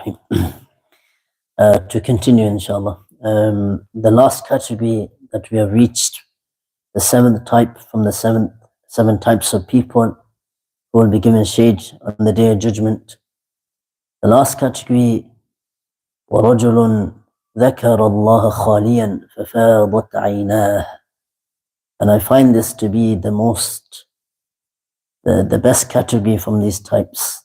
Bismillahirrahmanirrahim. To continue, inshallah. The last category that we have reached, the seventh type from the seven types of people who will be given shade on the day of judgment. The last category, وَرَجُلٌ ذَكَرَ اللَّهَ خَالِيًا فَفَاضَتْ عَيْنَاهُ. And I find this to be the best category from these types.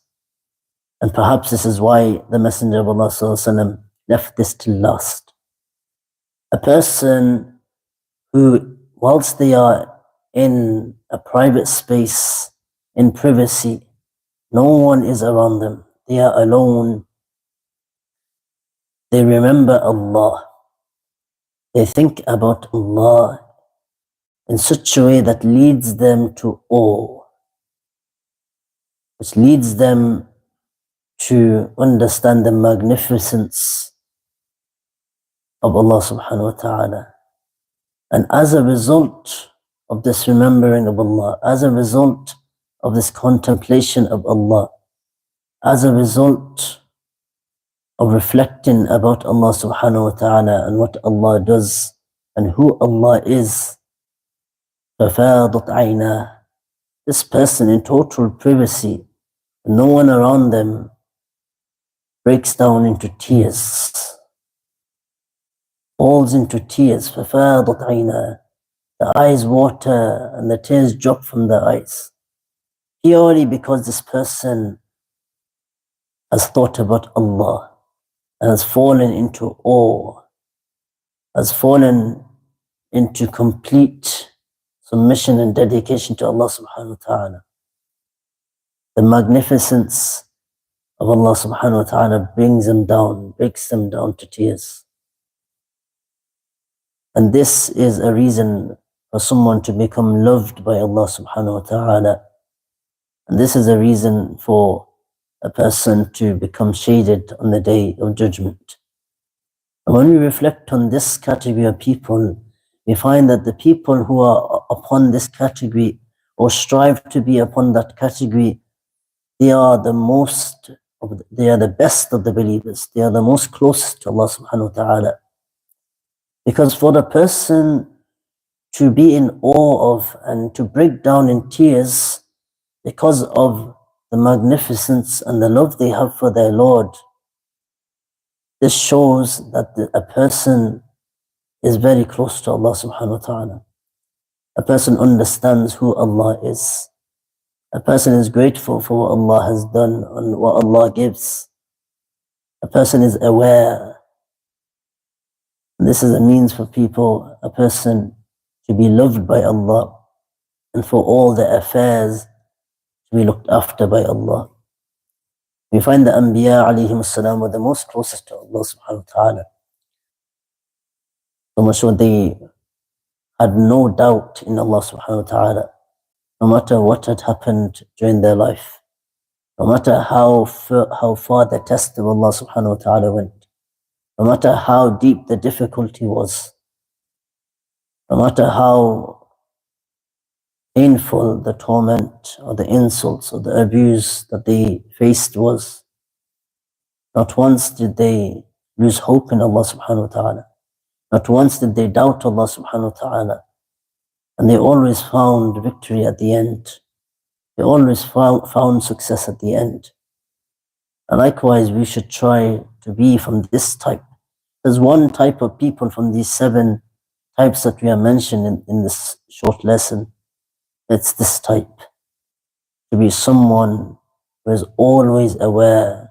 And perhaps this is why the Messenger of Allah ﷺ left this till last. A person who, whilst they are in a private space, in privacy, no one is around them, they are alone, they remember Allah, they think about Allah in such a way that leads them to awe, which leads them to understand the magnificence of Allah subhanahu wa ta'ala. And as a result of this remembering of Allah, as a result of this contemplation of Allah, as a result of reflecting about Allah subhanahu wa ta'ala and what Allah does and who Allah is, فَفَاضَتْ عَيْنَاهُ. This person in total privacy, no one around them, breaks down into tears, falls into tears. فَفَاضَتْ عَيْنَاهُ. The eyes water and the tears drop from the eyes, purely because this person has thought about Allah and has fallen into awe, has fallen into complete submission and dedication to Allah subhanahu wa ta'ala. The magnificence of Allah subhanahu wa ta'ala breaks them down to tears. And this is a reason for someone to become loved by Allah subhanahu wa ta'ala. And this is a reason for a person to become shaded on the day of judgment. And when we reflect on this category of people, we find that the people who are upon this category or strive to be upon that category, they are the best of the believers. They are the most closest to Allah subhanahu wa ta'ala. Because for the person to be in awe of and to break down in tears because of the magnificence and the love they have for their Lord, this shows that a person is very close to Allah subhanahu wa ta'ala. A person understands who Allah is. A person is grateful for what Allah has done and what Allah gives. A person is aware. And this is a means for a person to be loved by Allah and for all the affairs to be looked after by Allah. We find the Anbiya alayhim salam were the most closest to Allah subhanahu wa ta'ala. So much so they had no doubt in Allah subhanahu wa ta'ala, no matter what had happened during their life, no matter how far the test of Allah subhanahu wa ta'ala went, no matter how deep the difficulty was, no matter how painful the torment or the insults or the abuse that they faced was, not once did they lose hope in Allah subhanahu wa ta'ala. Not once did they doubt Allah subhanahu wa ta'ala. And they always found victory at the end. They always found success at the end. And likewise, we should try to be from this type. There's one type of people from these 7 types that we have mentioned in this short lesson. It's this type. To be someone who is always aware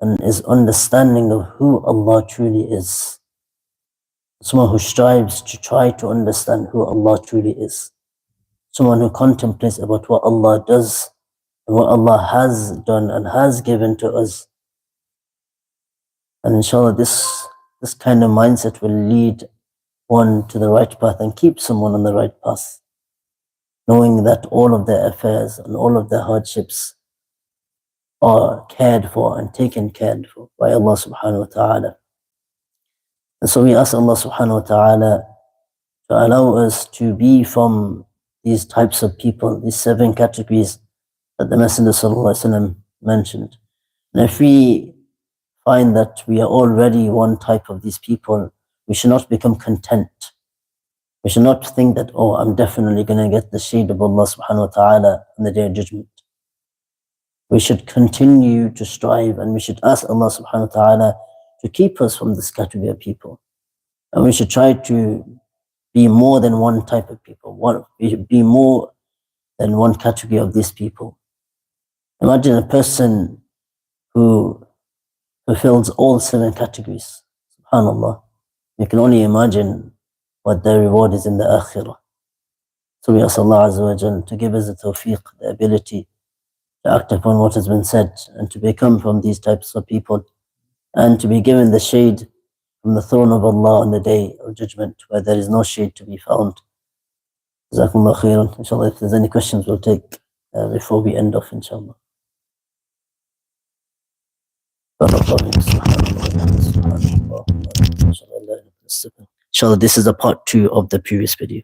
and is understanding of who Allah truly is. Someone who strives to try to understand who Allah truly is. Someone who contemplates about what Allah does and what Allah has done and has given to us. And inshallah, this kind of mindset will lead one to the right path and keep someone on the right path, knowing that all of their affairs and all of their hardships are cared for and taken care of by Allah subhanahu wa ta'ala. And so we ask Allah subhanahu wa ta'ala to allow us to be from these types of people, these 7 categories that the Messenger sallallahu alaihi wasallam mentioned. And if we find that we are already one type of these people, we should not become content. We should not think that, oh, I'm definitely going to get the shade of Allah subhanahu wa ta'ala on the Day of Judgment. We should continue to strive, and we should ask Allah subhanahu wa ta'ala to keep us from this category of people. And we should try to be more than one type of people. We should be more than one category of these people. Imagine a person who fulfills all 7 categories. SubhanAllah. You can only imagine what their reward is in the akhirah. So we ask Allah Azza wa Jal to give us the tawfiq, the ability to act upon what has been said, and to become from these types of people, and to be given the shade from the throne of Allah on the Day of Judgment, where there is no shade to be found. Jazakumullah khairan. Inshallah, if there's any questions, we'll take before we end off, inshallah. Inshallah, this is a part 2 of the previous video.